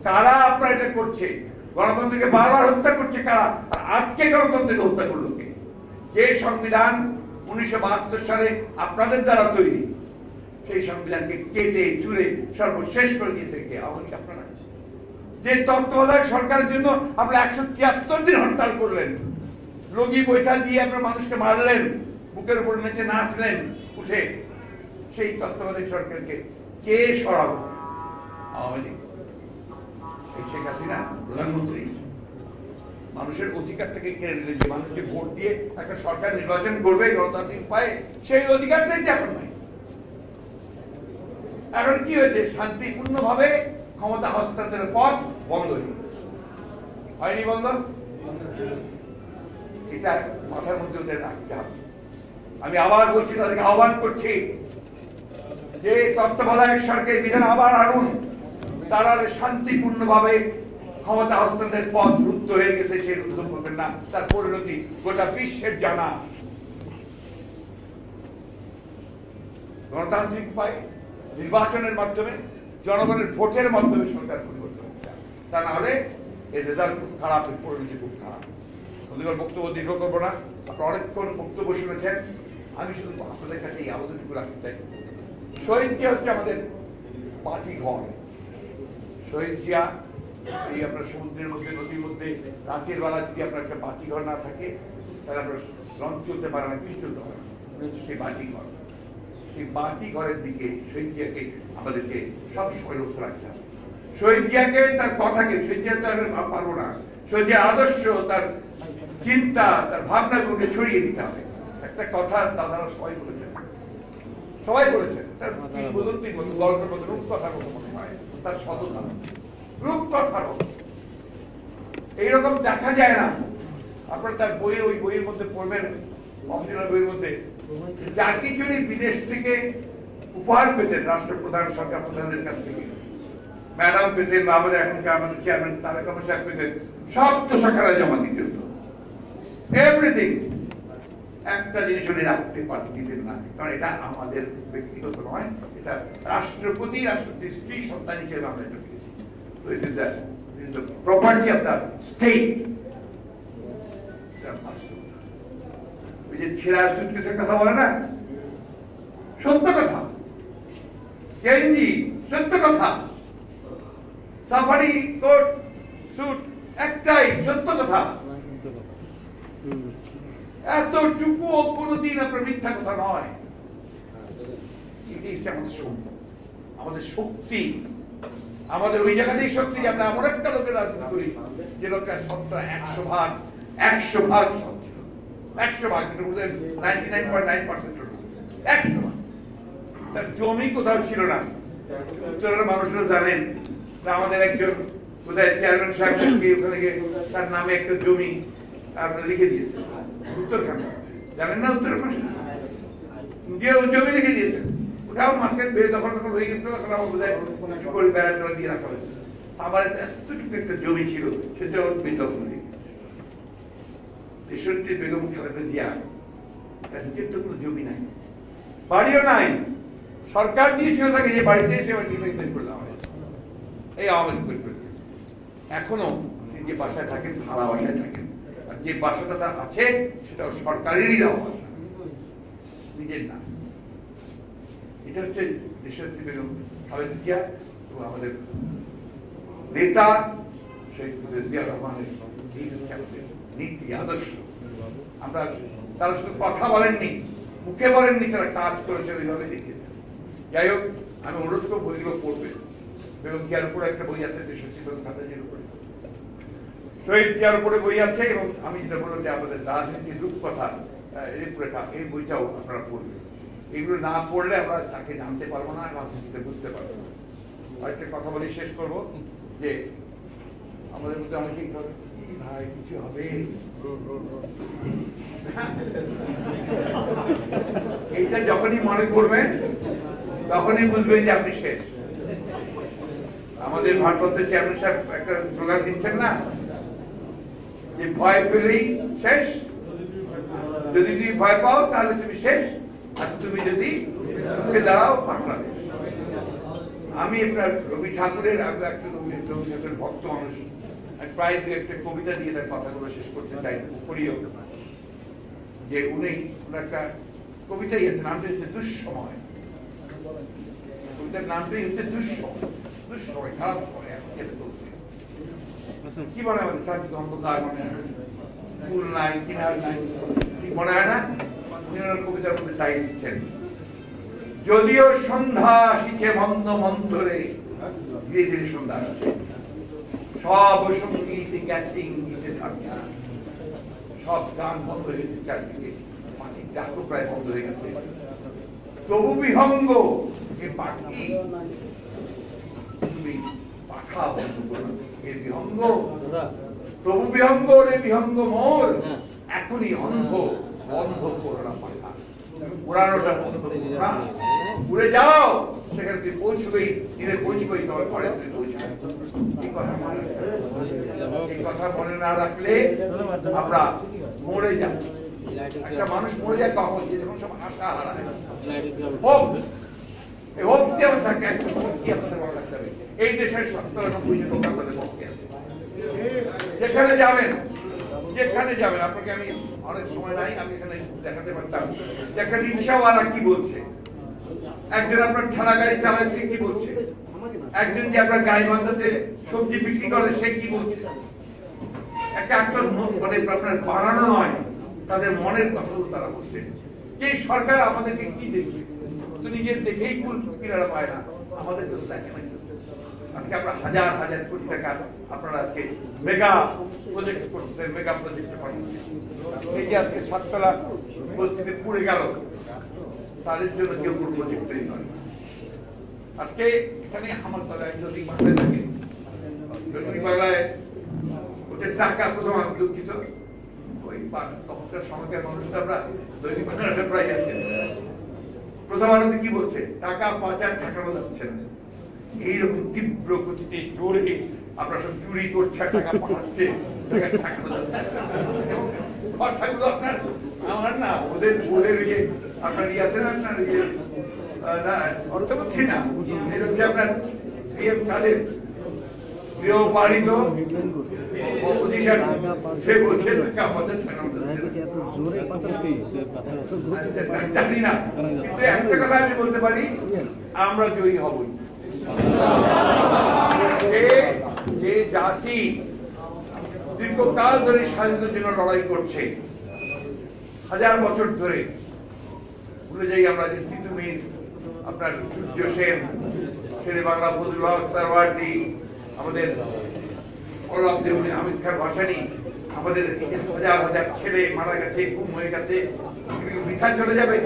কারা আপনার এটা করছে? গণতন্ত্রকে বারবার হত্যা করছে কারা? আর আজকে গণতন্ত্রকে হত্যা করলো কে? যে সংবিধান 1972 সালে আপনাদের দ্বারা তৈরি, সেই সংবিধানকে কেটে চুরে সর্বশেষ করে দিয়েছে কে? আওয়ামী লীগ। আপনারা যে তত্ত্বাবধায়ক সরকারের জন্য আপনারা 173 দিন হরতাল করলেন, লগি বৈঠা দিয়ে আপনার মানুষকে মারলেন, বুকের উপর নেচে নাচলেন উঠে, সেই তত্ত্বাবধায়ক সরকারকে কে সরাবো? আওয়ামী লীগ। শেখ হাসিনা প্রধানমন্ত্রী মানুষের অধিকারটাকে কেড়ে নিলেন, যে মানুষকে ভোট দিয়ে একটা সরকার নির্বাচন করবে গণতান্ত্রিক উপায়ে, সেই অধিকারটাই তো এখন নাই। এখন কি হয়েছে? শান্তিপূর্ণভাবে ক্ষমতা হস্তান্তরের পথ বন্ধ হয়ে গেছে। হয়নি বন্ধ? এটা মাথার মধ্যে ওদের রাখতে হবে। আমি আবার বলছি, তাদেরকে আহ্বান করছি যে তত্ত্বাবধায়ক সরকারের বিধান আবার আনুন। তারা শান্তিপূর্ণভাবে ক্ষমতা হস্তান্তরের পথ রুদ্ধ হয়ে গেছে, সেই রুদ্ধ করবেন না। তার পরিণতি গোটা বিশ্বের জানা। গণতান্ত্রিক উপায়ে নির্বাচনের মাধ্যমে, জনগণের ভোটের মাধ্যমে সরকার পরিবর্তন করতে হবে। তা না হলে এর রেজাল্ট খুব খারাপ, এর পরিণতি খুব খারাপ। বন্ধুগণ, বক্তব্য দীর্ঘ করবো না। আপনারা অনেকক্ষণ বক্তব্য শুনেছেন। আমি শুধু আপনাদের কাছে এই আবেদনটুকু রাখতে চাই। শহীদ জিয়া হচ্ছে আমাদের বাতি ঘর। শহীদ জিয়া এই আপনার সমুদ্রের মধ্যে, নদীর মধ্যে রাতের বেলা যদি আপনার একটা বাতি ঘর না থাকে, তাহলে আপনার লঞ্চ চলতে পারে না, কিছু চলতে পারে না। সেই বাতি ঘর, সেই বাতি ঘরের দিকে শহীদ জিয়াকে আমাদেরকে সবসময় লক্ষ্য রাখতে হবে। শহীদ জিয়াকে, তার কথাকে, শহীদ জিয়া তো আমি পারবো না, শহীদ জিয়ার আদর্শ, তার চিন্তা, তার ভাবনাগুলোকে ছড়িয়ে দিতে হবে। একটা কথা দাদারা সবাই বলেছেন, সবাই বলেছেন, তার কিংবদন্তির মতো, গল্পের মতো, রূপকথার মতো মনে হয়, তার সততা রূপকথার মতো। এইরকম দেখা যায় না। আপনারা তার বইয়ের, ওই বইয়ের মধ্যে পড়বেন, অফিসিয়াল বইয়ের মধ্যে, যা কিছু বিদেশ থেকে উপহার পেতেন রাষ্ট্রপ্রধান, সরকার প্রধানদের কাছ থেকে, ম্যাডাম পেতেন, বা আমাদের এখনকার আমাদের চেয়ারম্যান তারেক রহমান সাহেব পেতেন, সব তো সরকারে জমা দিতে হতো। এভরিথিং। একটা জিনিস উনি রাখতে দিতেন না, কারণ এটা আমাদের ব্যক্তিগত নয়, এটা রাষ্ট্রপতি, রাষ্ট্রপতির স্ত্রী সন্তান হিসেবে আমরা এটা পেয়েছি। তো it is the property of the state. ওই যে ছেঁড়া সুটকেসের কথা বলে না, সত্য কথা। গেঞ্জি, সত্য কথা। সাফারি কোট, স্যুট, একটাই সত্য কথা। এতটুকু কোনদিন আপনার মিথ্যা কথা নয়। এটাই আমাদের সম্পদ, আমাদের শক্তি, আমাদের ওই জায়গাতেই শক্তি যে আমরা এমন একটা লোকের রাজনীতি করি যে লোকের সত্তা 100 ভাগ সৎ ছিল। 100 ভাগ, 99.9% 100 ভাগ। তার জমি কোথাও ছিল না। উত্তরের মানুষরা জানেন, আমাদের একজন কোথায় চেয়ারম্যান সাহেব ওখানে তার নামে একটা জমি আপনারা লিখে দিয়েছেন উত্তরখানে, জানেন না? উত্তরের পাশে যে জমি লিখে দিয়েছেন, ওটাও মাঝখানে বেদখল হয়ে গেছিল, তখন আমার বোধহয় করে বেড়াটা দিয়ে রাখা হয়েছে। সাভারে এতটুকু একটা জমি ছিল, সেটাও বেদখল হয়ে গেছে। 63 বেগম খালেদা জিয়া, তার নিজের তো কোনো জমি নাই, বাড়িও নাই, সরকার দিয়েছিল তাকে, যে বাড়িতে সে বাড়িতে বের করে দেওয়া হয়েছে। এই আওয়ামী লীগ বের করে দিয়েছে। এখনো যে বাসায় থাকেন, ভাড়া বাসায় থাকেন, আর যে বাসাটা তার আছে সেটাও সরকারেরই দেওয়া বাসা, নিজের না। এটা হচ্ছে দেশনেত্রী বেগম খালেদা জিয়া এবং আমাদের নেতা শেখ জিয়াউর রহমানের এই হচ্ছে আমাদের নীতি, আদর্শ। আমরা, তারা শুধু কথা বলেননি, মুখে বলেননি, তারা কাজ করেছে, ওইভাবে দেখিয়েছে। যাই হোক, আমি অনুরোধ করব বইগুলো পড়বে। বেগম জিয়ার উপরে একটা বই আছে, দেশনেত্রী বেগম খালেদা জিয়ার উপরে, শহীদ জিয়ার উপরে বই আছে, এবং আমি যেটা বললাম যে আমাদের রাজনীতির রূপকথা, রূপরেখা, এই বইটাও আপনারা পড়বেন। এগুলো না পড়লে আমরা তাকে জানতে পারবো না, রাজনীতিতে বুঝতে পারবো না। আরেকটা কথা বলে শেষ করব যে আমাদের মধ্যে অনেকেই কি ভাই কিছু হবে, এইটা যখনই মনে করবেন তখনই বুঝবেন যে আপনি শেষ। আমাদের ভারপ্রাপ্ত চেয়ারম্যান সাহেব একটা স্লোগান দিচ্ছেন না, যে ভয় পেলেই শেষ, যদি তুমি ভয় পাও তাহলে তুমি শেষ, আর তুমি যদি দাঁড়াও বাংলাদেশ। আমি আপনার রবি ঠাকুরের একটা রবি ঠাকুরের ভক্ত মানুষ, আমি প্রায় দু একটা কবিতা দিয়ে তার কথাগুলো শেষ করতে চাই করিও, যে উনি একটা কবিতাই আছে, নামটা হচ্ছে দুঃসময়। কবিতার নামটাই হচ্ছে দুঃসময়। দুঃসময়, খারাপ সময় এখন যেটা চলছে। কি মনে হয় চারদিকে অন্ধকার, মনে হয় কুল নাই, কিনার নাই, ঠিক মনে হয় না? উনি ওনার কবিতার মধ্যে তাই দিচ্ছেন, যদিও সন্ধ্যা আসিছে মন্দ মন্থরে, ধীরে ধীরে সন্ধ্যা আসছে, সব সঙ্গীত গেছে ইঙ্গিতে ঠান্ডা, সব গান বন্ধ হয়ে গেছে, চারদিকে পাখির ডাকও প্রায় বন্ধ হয়ে গেছে, তবু বিহঙ্গ এ পাখি তুমি পাখা বন্ধ করো, এ বিহঙ্গ তবু বিহঙ্গ রে বিহঙ্গ মোর, এখনই অন্ধ বন্ধ করো না পাখা, তুমি পুরানোটা বন্ধ করো না, উড়ে যাও, সেখানে তুই পৌঁছবেই, ধীরে পৌঁছবেই, তোমার ঘরে তুই পৌঁছবে। এই কথা মনে না রাখলে আমরা মরে যাব। একটা মানুষ মরে যায় কখন? যে যখন সব আশা হারায়, এই হোপ কি আমার থাকে, একজন শক্তি আপনাদের মনে রাখতে হবে। এই দেশের ৯৭ লোক আপনাদের পক্ষে আছে। যেখানে যাবেন, যেখানে যাবেন, আপনাকে আমি অনেক সময় নাই, আমি এখানে দেখাতে পারতাম যে একটা রিক্সাওয়ালা কি বলছে, একজন আপনার ঠেলা গাড়ি চালায় সে কি বলছে, একজন যে আপনার গাইবান্ধাতে সবজি বিক্রি করে সে কি বলছে। একটা মানে আপনার বানানো নয়, তাদের মনের কথাগুলো তারা বলছে। যে সরকার আমাদেরকে কি দেখবে, তো নিজের দেখেই কুল কিনারা পায় না, আমাদেরকে তো দেখে না। আজকে আমরা হাজার হাজার কোটি টাকা আপনারা আজকে মেগা প্রজেক্ট করছেন, মেগা প্রজেক্টে পাঠাচ্ছেন। এই যে আজকে ৭ তলা বস্তিতে পুড়ে গেল, তাদের জন্য কেউ কোনো প্রজেক্ট তৈরি করে। আজকে এখানে আমার বাংলায় যদি বাংলায় থাকে, যদি বাংলায় ওদের টাকা প্রথম আমি দুঃখিত, ওই তখনকার সময়কার মানুষটা আমরা দৈনিক বাংলাটা প্রায় আসে। প্রথম আলোতে কি বলছে, টাকা পাচার ঠেকানো যাচ্ছে না, এইরকম তীব্র গতিতে জোরে আমরা সব চুরি করছে, টাকা পাঠাচ্ছে, ঠেকানো যাচ্ছে। কথাগুলো আপনার আমার না, ওদের ওদের যে আপনার ইয়ে আছে না, আপনার ইয়ে অর্থমন্ত্রী না, এটা হচ্ছে আপনার সিএম তাদের গৃহপালিত অপোজিশন, সে বলছে টাকা পাচার ঠেকানো যাচ্ছে জানি না, কিন্তু একটা কথা আমি বলতে পারি, আমরা জয়ী হবই। যে জাতি দীর্ঘকাল ধরে স্বাধীনতার জন্য লড়াই করছে, হাজার বছর ধরে, ভুলে যাই আমরা যে তিতুমির, আপনার সূর্য সেন, শেরে বাংলা ফজলুল হক সারওয়ার্দী, আমাদের হামিদ খান ভাসানী, আমাদের হাজার হাজার ছেলে মারা গেছে, গুম হয়ে গেছে, বৃথা চলে যাবে?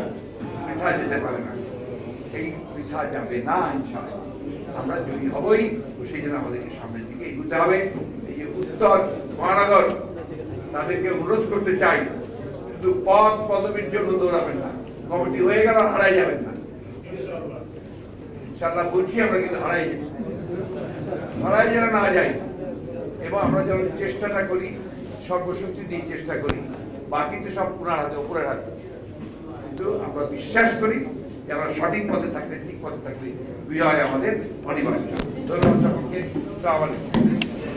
বৃথা যেতে পারে না, এই বৃথা যাবে না, ইনশাআল্লাহ আমরা জয়ী হবই। সেই জন্য আমাদেরকে সামনের দিকে এগোতে হবে। এই যে উত্তর মহানগর, তাদেরকে অনুরোধ করতে চাই, শুধু পদ পদবীর জন্য দৌড়াবেন না, কমিটি হয়ে গেল হারাই যাবেন না, ইনশাআল্লাহ বলছি আমরা কিন্তু হারাই যাই, হারাই যেন না যাই, এবং আমরা যেন চেষ্টাটা করি, সর্বশক্তি দিয়ে চেষ্টা করি, বাকি তো সব পুনার হাতে, উপরের হাতে, কিন্তু আমরা বিশ্বাস করি যে আমরা সঠিক পথে থাকলে, ঠিক পথে থাকলে বিজয় আমাদের অনিবার্য। ধন্যবাদ সকলকে। আসসালামু আলাইকুম।